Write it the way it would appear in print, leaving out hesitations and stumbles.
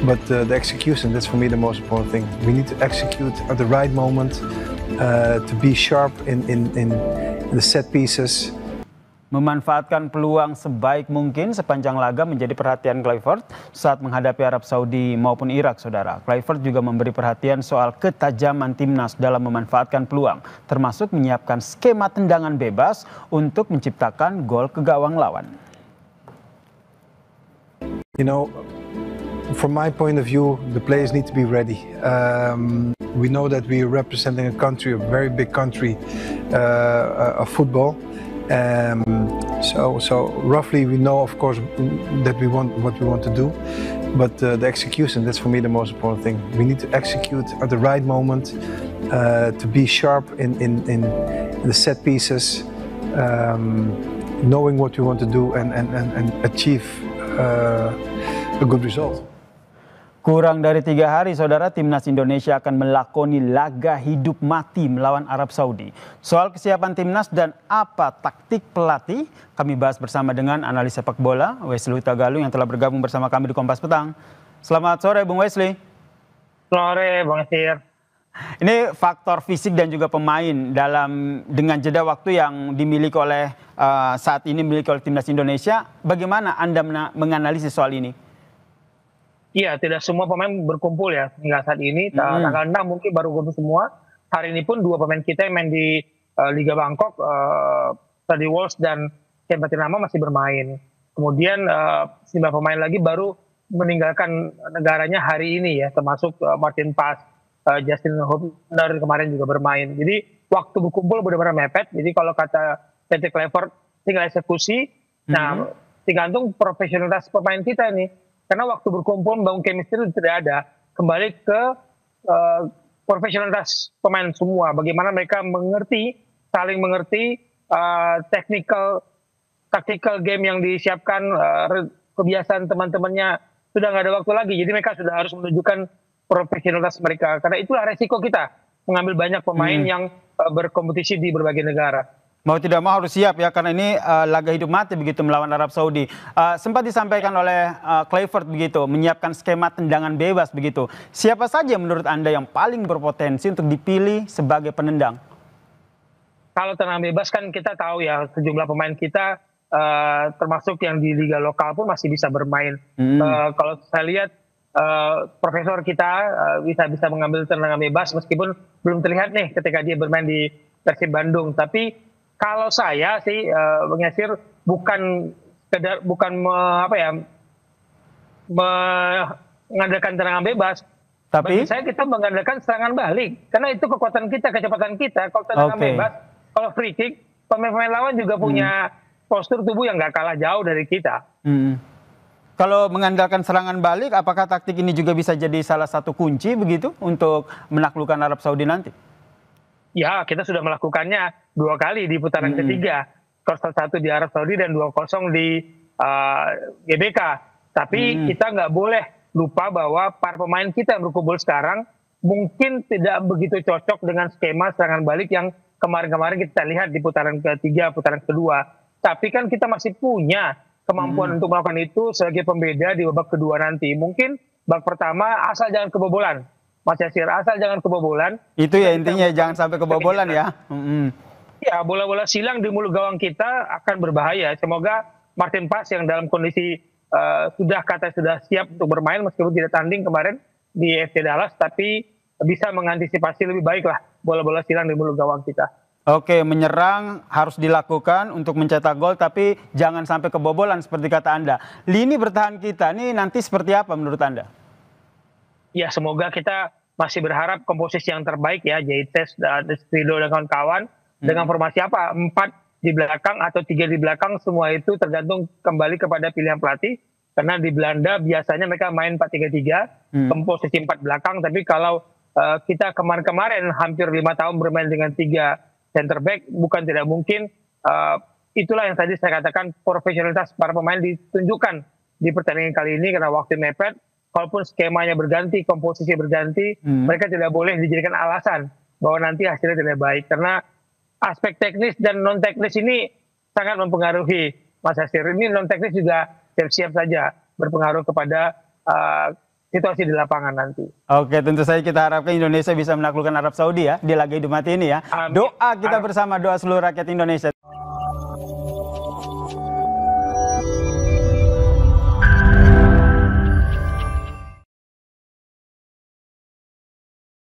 but the execution, that's for me the most important thing. We need to execute at the right moment, to be sharp in the set pieces. Memanfaatkan peluang sebaik mungkin sepanjang laga menjadi perhatian Kluivert saat menghadapi Arab Saudi maupun Irak, saudara. Kluivert juga memberi perhatian soal ketajaman timnas dalam memanfaatkan peluang, termasuk menyiapkan skema tendangan bebas untuk menciptakan gol ke gawang lawan. You know, from my point of view, the players need to be ready. We know that we are representing a country, a very big country of football. So roughly we know, of course, that we want what we want to do, but the execution, that's for me the most important thing. We need to execute at the right moment, to be sharp in the set pieces, knowing what we want to do and achieve a good result. Kurang dari 3 hari, saudara, timnas Indonesia akan melakoni laga hidup mati melawan Arab Saudi. Soal kesiapan timnas dan apa taktik pelatih, kami bahas bersama dengan analis sepak bola Wesley Huta Galung yang telah bergabung bersama kami di Kompas Petang. Selamat sore, Bung Wesley. Sore, Bang Sir. Ini faktor fisik dan juga pemain dengan jeda waktu yang dimiliki oleh saat ini dimiliki oleh timnas Indonesia. Bagaimana Anda menganalisis soal ini? Iya, tidak semua pemain berkumpul ya hingga saat ini. Tanggal 6 mungkin baru kumpul semua. Hari ini pun 2 pemain kita yang main di Liga Bangkok, Tadi Walsh dan Ken Patinama masih bermain. Kemudian 9 pemain lagi baru meninggalkan negaranya hari ini ya, termasuk Martin Paes, Justin Hubner kemarin juga bermain. Jadi waktu berkumpul benar-benar mepet. Jadi kalau kata PT Kluivert tinggal eksekusi. Nah, tergantung profesionalitas pemain kita nih. Karena waktu berkumpul membangun chemistry tidak ada. Kembali ke profesionalitas pemain semua. Bagaimana mereka saling mengerti tactical game yang disiapkan, kebiasaan teman-temannya sudah nggak ada waktu lagi. Jadi mereka sudah harus menunjukkan profesionalitas mereka. Karena itulah resiko kita mengambil banyak pemain yang berkompetisi di berbagai negara. Mau tidak mau harus siap ya, karena ini laga hidup mati begitu melawan Arab Saudi. Sempat disampaikan oleh Kluivert begitu, menyiapkan skema tendangan bebas begitu. Siapa saja menurut Anda yang paling berpotensi untuk dipilih sebagai penendang? Kalau tendangan bebas kan kita tahu ya, sejumlah pemain kita termasuk yang di liga lokal pun masih bisa bermain. Kalau saya lihat profesor kita bisa mengambil tendangan bebas meskipun belum terlihat nih ketika dia bermain di Persib Bandung. Tapi kalau saya sih Bang Yasir bukan mengandalkan tendangan bebas. Tapi bagi saya kita mengandalkan serangan balik karena itu kekuatan kita, kecepatan kita. Kalau tendangan bebas, kalau free kick, pemain-pemain lawan juga punya postur tubuh yang nggak kalah jauh dari kita. Kalau mengandalkan serangan balik, apakah taktik ini juga bisa jadi salah satu kunci begitu untuk menaklukkan Arab Saudi nanti? Ya, kita sudah melakukannya 2 kali di putaran ketiga. 0-1 di Arab Saudi dan 2-0 di GBK. Tapi kita nggak boleh lupa bahwa para pemain kita yang berkumpul sekarang mungkin tidak begitu cocok dengan skema serangan balik yang kemarin-kemarin kita lihat di putaran ketiga, putaran kedua. Tapi kan kita masih punya kemampuan untuk melakukan itu sebagai pembeda di babak kedua nanti. Mungkin babak pertama asal jangan kebobolan. Mas Yasir, asal jangan kebobolan. Itu ya intinya, jangan sampai kebobolan ya. Ya, bola-bola silang di mulut gawang kita akan berbahaya. Semoga Martin Paes yang dalam kondisi sudah siap untuk bermain meskipun tidak tanding kemarin di FC Dallas, tapi bisa mengantisipasi lebih baik lah bola-bola silang di mulut gawang kita. Oke, menyerang harus dilakukan untuk mencetak gol, tapi jangan sampai kebobolan seperti kata Anda. Lini bertahan kita ini nanti seperti apa menurut Anda? Ya, semoga kita masih berharap komposisi yang terbaik ya, Jaites, Strido dan kawan-kawan. Dengan formasi apa? 4 di belakang atau 3 di belakang, semua itu tergantung kembali kepada pilihan pelatih. Karena di Belanda biasanya mereka main 4-3-3, komposisi 4 belakang. Tapi kalau kita kemarin-kemarin hampir 5 tahun bermain dengan 3 center back, bukan tidak mungkin. Itulah yang tadi saya katakan, profesionalitas para pemain ditunjukkan di pertandingan kali ini karena waktu mepet. Kalaupun skemanya berganti, komposisi berganti, mereka tidak boleh dijadikan alasan bahwa nanti hasilnya tidak baik. Karena aspek teknis dan non teknis ini sangat mempengaruhi, Mas Yasir. Ini non teknis juga siap-siap saja berpengaruh kepada situasi di lapangan nanti. Oke, tentu saja kita harapkan Indonesia bisa menaklukkan Arab Saudi ya di laga hidup mati ini ya. Amin. Doa kita bersama, doa seluruh rakyat Indonesia.